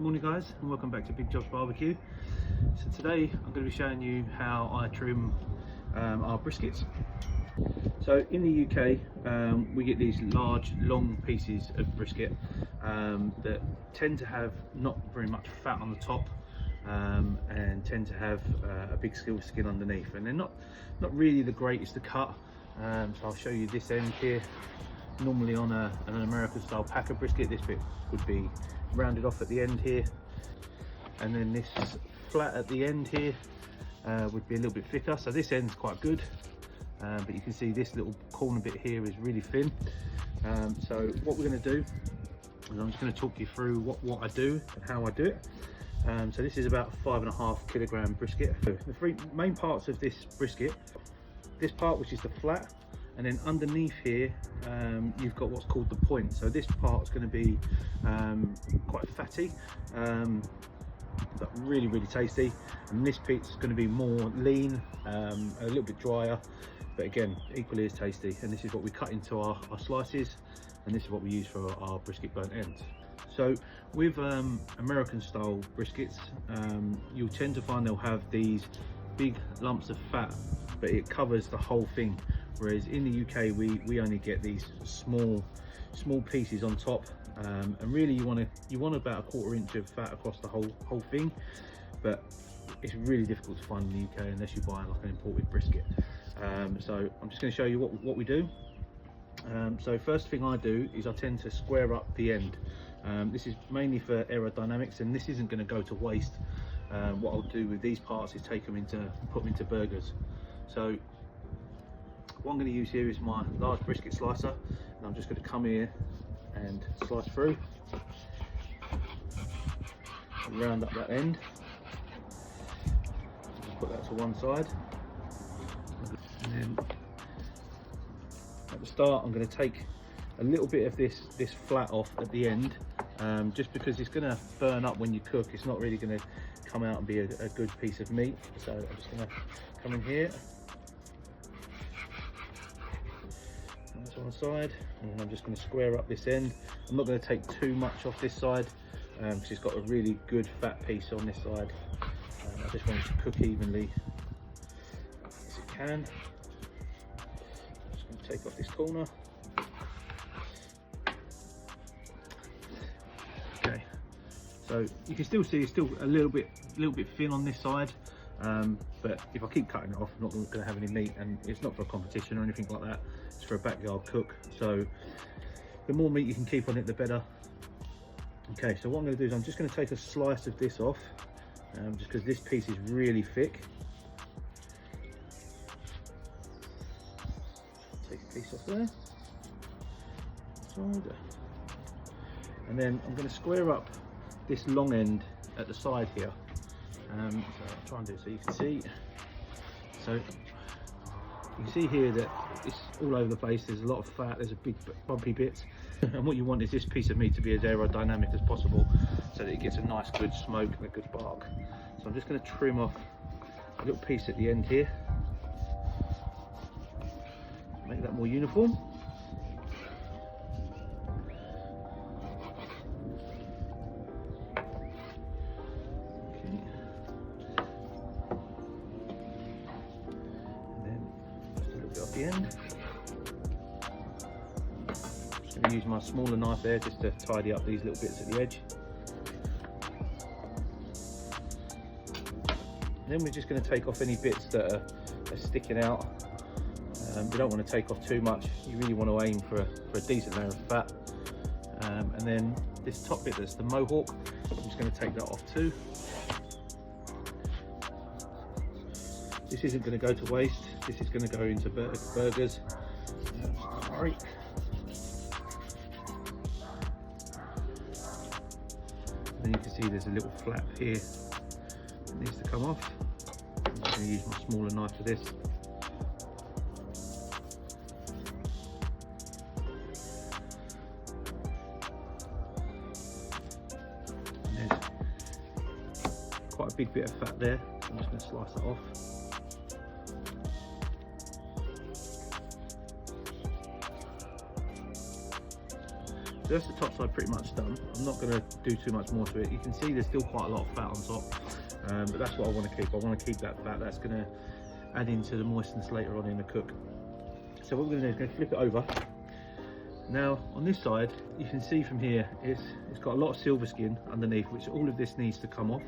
Good morning guys, and welcome back to Big Job's Barbecue. So today I'm going to be showing you how I trim our briskets. So in the UK we get these large long pieces of brisket that tend to have not very much fat on the top and tend to have a big skin underneath, and they're not really the greatest to cut. So I'll show you this end here. Normally on an American style packer brisket, this bit would be rounded off at the end here, and then this flat at the end here would be a little bit thicker. So this end's quite good, but you can see this little corner bit here is really thin. So what we're going to do is I'm just going to talk you through what I do and how I do it. So this is about 5.5 kilogram brisket. So the three main parts of this brisket: this part, which is the flat, and then underneath here you've got what's called the point. So this part's going to be quite fatty, but really tasty, and this bit's going to be more lean, a little bit drier, but again equally as tasty. And this is what we cut into our slices, and this is what we use for our brisket burnt ends. So with American style briskets, you'll tend to find they'll have these big lumps of fat, but it covers the whole thing. Whereas in the UK we only get these small pieces on top, and really you want about 1/4 inch of fat across the whole thing, but it's really difficult to find in the UK unless you buy like an imported brisket. So I'm just going to show you what we do. So first thing I do is I tend to square up the end. This is mainly for aerodynamics, and this isn't going to go to waste. What I'll do with these parts is put them into burgers. So what I'm going to use here is my large brisket slicer, and I'm just going to come here and slice through and round up that end. Just put that to one side, and then at the start I'm going to take a little bit of this flat off at the end, just because it's going to burn up when you cook. It's not really going to come out and be a good piece of meat. So I'm just going to come in here, that's on the side, and I'm just going to square up this end. I'm not going to take too much off this side because it's got a really good fat piece on this side. I just want it to cook evenly as it can. I'm just going to take off this corner. Okay, so you can still see it's still a little bit thin on this side, but if I keep cutting it off, I'm not going to have any meat, and it's not for a competition or anything like that. It's for a backyard cook, so the more meat you can keep on it, the better. Okay, so what I'm going to do is I'm just going to take a slice of this off, just because this piece is really thick. Take a piece off there, and then I'm going to square up this long end at the side here. So I'll try and do it so you can see. So you can see here that it's all over the place. There's a lot of fat, there's a big bumpy bits, and what you want is this piece of meat to be as aerodynamic as possible, so that it gets a nice good smoke and a good bark. So I'm just going to trim off a little piece at the end here, make that more uniform. Off the end. I'm just going to use my smaller knife there just to tidy up these little bits at the edge. And then we're just going to take off any bits that are sticking out. We don't want to take off too much. You really want to aim for a decent amount of fat. And then this top bit, that's the mohawk, I'm just going to take that off too. This isn't going to go to waste. This is going to go into burgers. Sorry. And then you can see there's a little flap here that needs to come off. I'm just going to use my smaller knife for this. And there's quite a big bit of fat there. I'm just going to slice it off. So that's the top side pretty much done. I'm not going to do too much more to it. You can see there's still quite a lot of fat on top, but that's what I want to keep. I want to keep that fat. That's going to add into the moistness later on in the cook. So what we're going to do is going to flip it over. Now on this side, you can see from here, it's got a lot of silver skin underneath, which all of this needs to come off.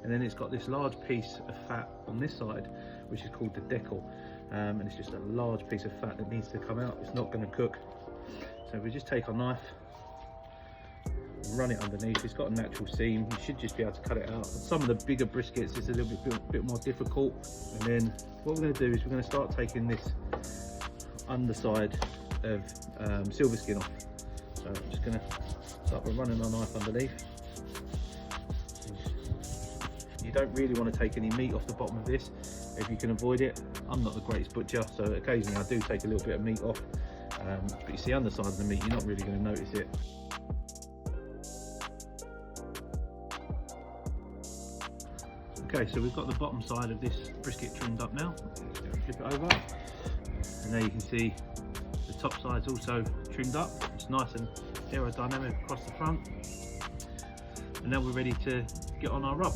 And then it's got this large piece of fat on this side, which is called the decal. And it's just a large piece of fat that needs to come out. It's not going to cook. So we just take our knife, run it underneath. It's got a natural seam. You should just be able to cut it out. Some of the bigger briskets, it's a little bit more difficult. And then what we're going to do is we're going to start taking this underside of silver skin off. So I'm just going to start by running our knife underneath. You don't really want to take any meat off the bottom of this if you can avoid it. I'm not the greatest butcher, so occasionally I do take a little bit of meat off. But you see underside of the meat, you're not really going to notice it. Okay, so we've got the bottom side of this brisket trimmed up now. Just going to flip it over, and there you can see the top side's also trimmed up. It's nice and aerodynamic across the front. And now we're ready to get on our rub.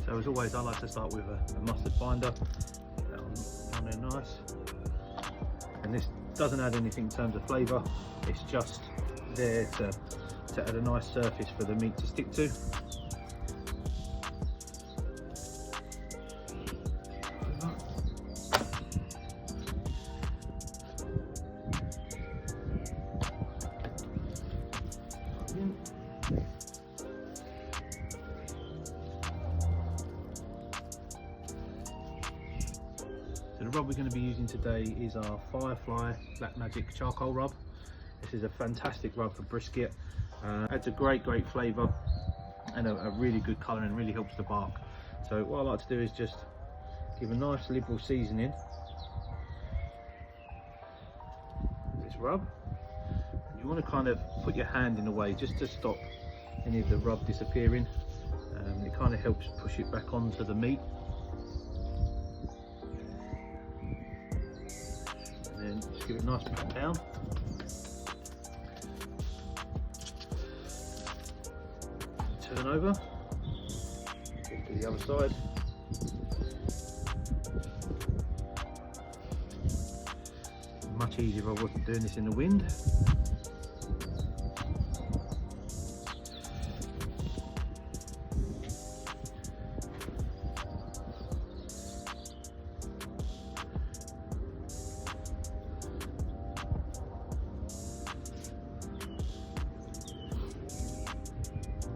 So as always, I like to start with a mustard binder. Get that on there nice. And this doesn't add anything in terms of flavour. It's just there to add a nice surface for the meat to stick to. So the rub we're going to be using today is our Firefly Black Magic Charcoal Rub. This is a fantastic rub for brisket. Adds a great flavour and a really good colour, and really helps the bark. So what I like to do is just give a nice liberal seasoning to this rub. You want to kind of put your hand in the way just to stop any of the rub disappearing. It kind of helps push it back onto the meat. And then just give it a nice pat down. Turn over, get to the other side. Much easier if I wasn't doing this in the wind.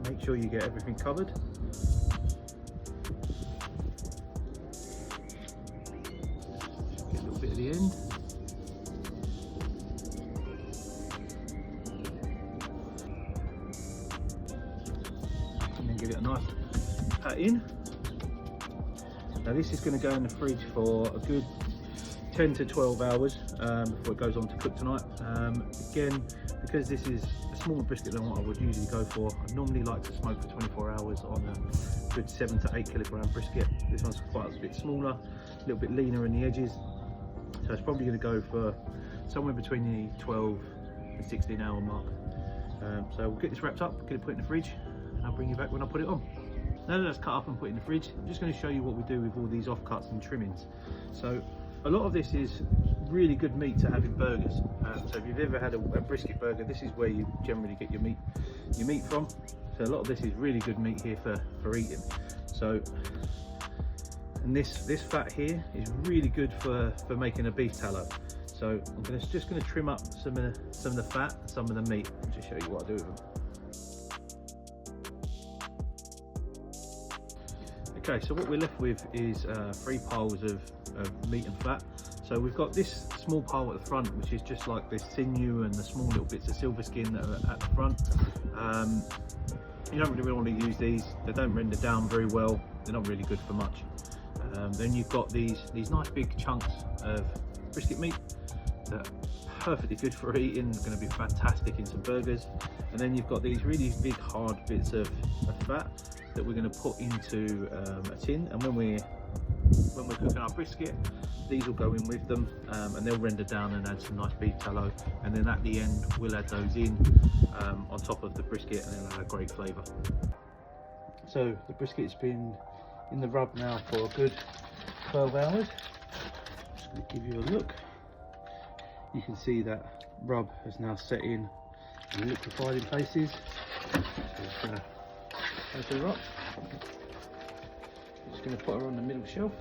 Make sure you get everything covered. Get a little bit at the end. And then give it a nice pat in. Now this is going to go in the fridge for a good 10 to 12 hours before it goes on to cook tonight. Again, because this is a smaller brisket than what I would usually go for, I normally like to smoke for 24 hours on a good 7 to 8 kilogram brisket. This one's quite a bit smaller, a little bit leaner in the edges, so it's probably going to go for somewhere between the 12 and 16 hour mark. So we'll get this wrapped up, get it put in the fridge, and I'll bring you back when I put it on. Now that that's cut up and put in the fridge, I'm just going to show you what we do with all these offcuts and trimmings. So a lot of this is really good meat to have in burgers. So if you've ever had a brisket burger, this is where you generally get your meat from. So a lot of this is really good meat here for eating. So, and this fat here is really good for making a beef tallow. So I'm just going to trim up some of the fat and some of the meat, and just show you what I do with them. Okay, so what we're left with is 3 piles of meat and fat. So we've got this small pile at the front, which is just like this sinew and the small little bits of silver skin that are at the front. You don't really want to use these. They don't render down very well. They're not really good for much. Then you've got these nice big chunks of brisket meat that are perfectly good for eating. They're going to be fantastic in some burgers. And then you've got these really big hard bits of fat that we're going to put into a tin, and when we're when we're cooking our brisket, these will go in with them, and they'll render down and add some nice beef tallow, and then at the end we'll add those in on top of the brisket, and it'll have a great flavour. So the brisket's been in the rub now for a good 12 hours. Just going to give you a look. You can see that rub has now set in and liquefied in places. So just going to open her up. Just going to put her on the middle shelf.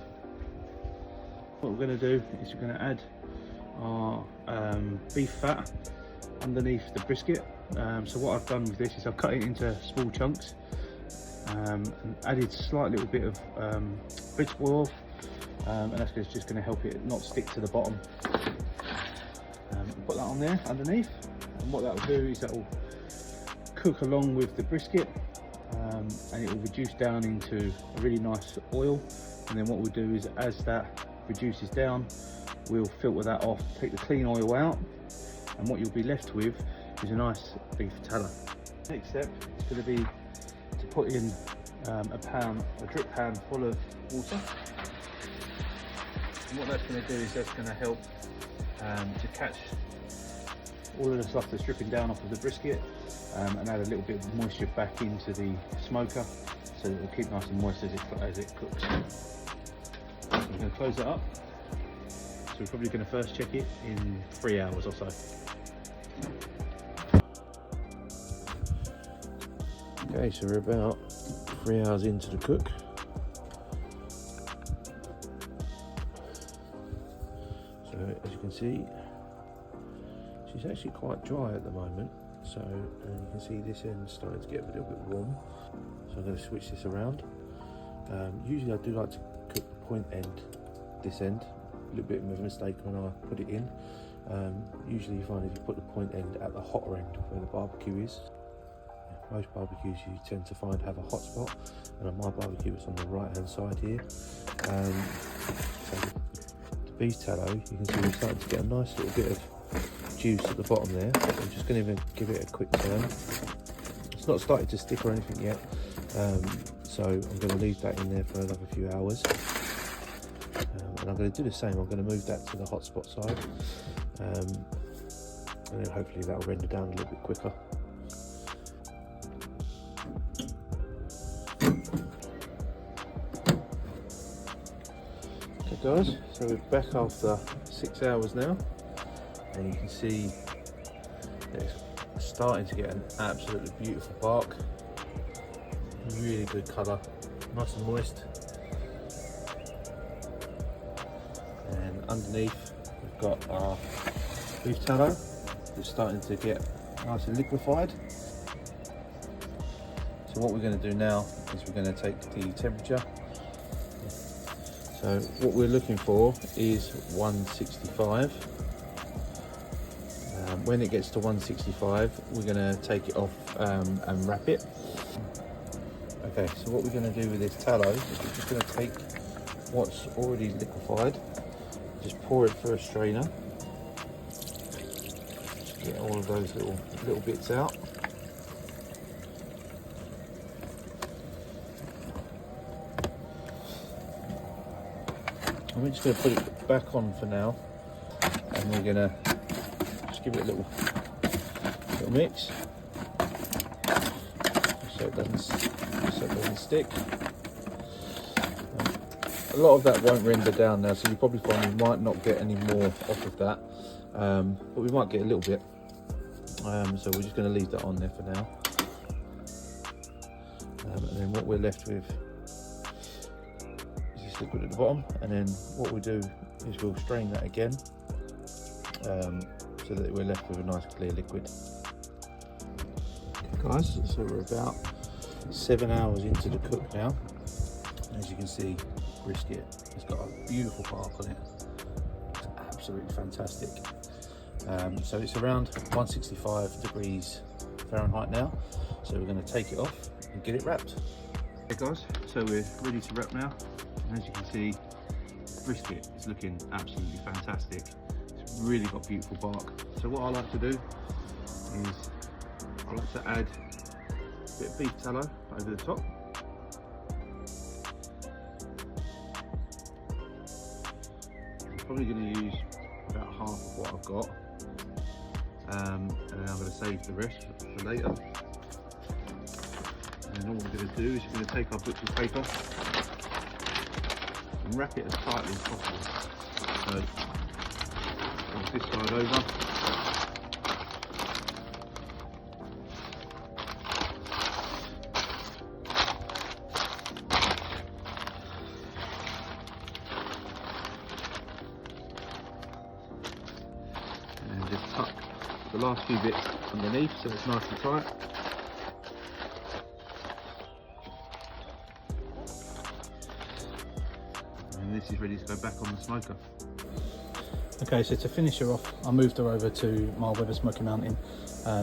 What we're going to do is we're going to add our beef fat underneath the brisket. So what I've done with this is I've cut it into small chunks and added a slight little bit of vegetable oil, and that's just going to help it not stick to the bottom. Put that on there underneath, and what that will do is that will cook along with the brisket, and it will reduce down into a really nice oil. And then what we'll do is, as that reduces down, we'll filter that off, take the clean oil out, and what you'll be left with is a nice beef tallow. Next step is going to be to put in a drip pan full of water. And what that's going to do is that's going to help to catch all of the stuff that's dripping down off of the brisket, and add a little bit of moisture back into the smoker, so that it will keep nice and moist as it cooks. So I'm going to close that up. So we're probably going to first check it in 3 hours or so. Okay, so we're about 3 hours into the cook. So as you can see, she's actually quite dry at the moment. So you can see this end starting to get a little bit warm. So I'm going to switch this around. Usually I do like to cook the point end, this end. A little bit of a mistake when I put it in. Usually you find if you put the point end at the hotter end where the barbecue is. Most barbecues you tend to find have a hot spot, and on my barbecue it's on the right hand side here. So the beef tallow, you can see we're starting to get a nice little bit of juice at the bottom there. So I'm just going to give it a quick turn. It's not started to stick or anything yet, so I'm going to leave that in there for another few hours. And I'm going to do the same. I'm going to move that to the hot spot side, and then hopefully that will render down a little bit quicker. Okay guys, so we're back after 6 hours now, and you can see that it's starting to get an absolutely beautiful bark. Really good colour, nice and moist. And underneath we've got our beef tallow. It's starting to get nice and liquefied. So what we're going to do now is we're going to take the temperature. So what we're looking for is 165. When it gets to 165, we're going to take it off and wrap it. Okay, so what we're going to do with this tallow is we're just going to take what's already liquefied, just pour it through a strainer, just get all of those little bits out. I'm just going to put it back on for now, and we're going to just give it a little mix, so it doesn't stick. A lot of that won't render down now, so you probably find we might not get any more off of that, but we might get a little bit. So we're just going to leave that on there for now, and then what we're left with liquid at the bottom, and then what we'll do is we'll strain that again, so that we're left with a nice clear liquid. Okay guys, so we're about 7 hours into the cook now. As you can see, brisket has got a beautiful bark on it. It's absolutely fantastic. So it's around 165 degrees Fahrenheit now, so we're going to take it off and get it wrapped. Okay guys, so we're ready to wrap now. And as you can see, brisket is looking absolutely fantastic. It's really got beautiful bark. So what I like to do is I like to add a bit of beef tallow over the top. probably going to use about half of what I've got, and then I'm going to save the rest for later. And then all we're going to do is we're going to take our butcher's paper and wrap it as tightly as possible. So, fold this side over. And just tuck the last few bits underneath so it's nice and tight. And this is ready to go back on the smoker. Okay, so to finish her off, I moved her over to my Weather Smoky Mountain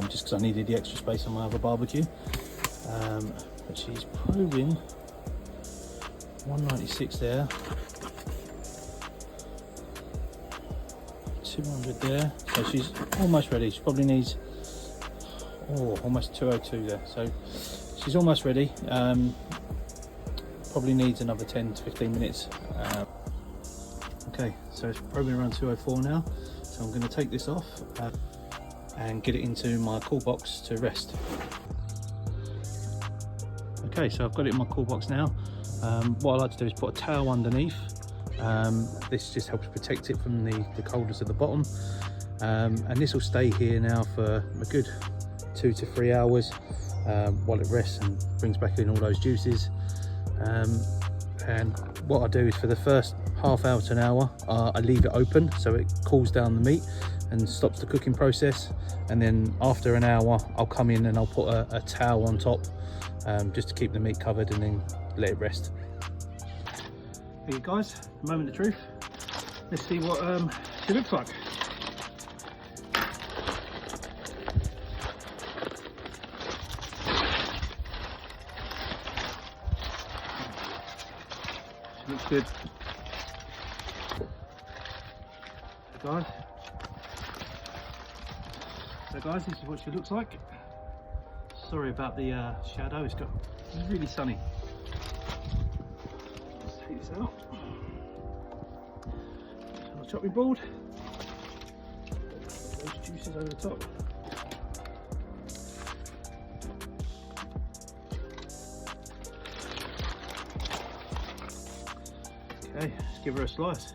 just because I needed the extra space on my other barbecue. But she's probing 196 there, 200 there, so she's almost ready. She probably needs almost 202 there, so she's almost ready. Probably needs another 10 to 15 minutes. Okay, so it's probably around 204 now, so I'm going to take this off and get it into my cool box to rest. Okay, so I've got it in my cool box now. What I like to do is put a towel underneath. This just helps protect it from the coldness at the bottom, and this will stay here now for a good 2 to 3 hours while it rests and brings back in all those juices. And what I do is for the first half hour to an hour, I leave it open so it cools down the meat and stops the cooking process, and then after an hour I'll come in and I'll put a towel on top just to keep the meat covered and then let it rest. Here guys, the moment of truth. Let's see what she looks like. She looks good. So guys, this is what she looks like. Sorry about the shadow, it's really sunny. Let's take this out. I'll chop my board. Those juices over the top. Okay, let's give her a slice.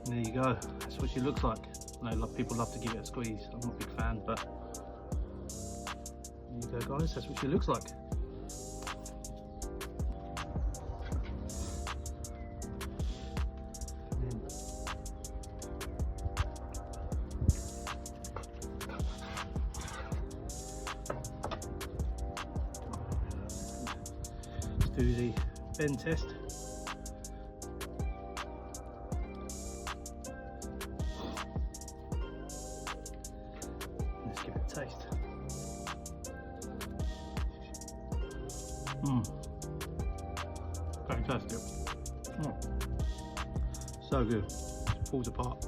There you go, that's what she looks like. I know people love to give it a squeeze, I'm not a big fan, but there you go guys, that's what she looks like. Let's do the bend test. Taste. Fantastic. So good. It falls apart.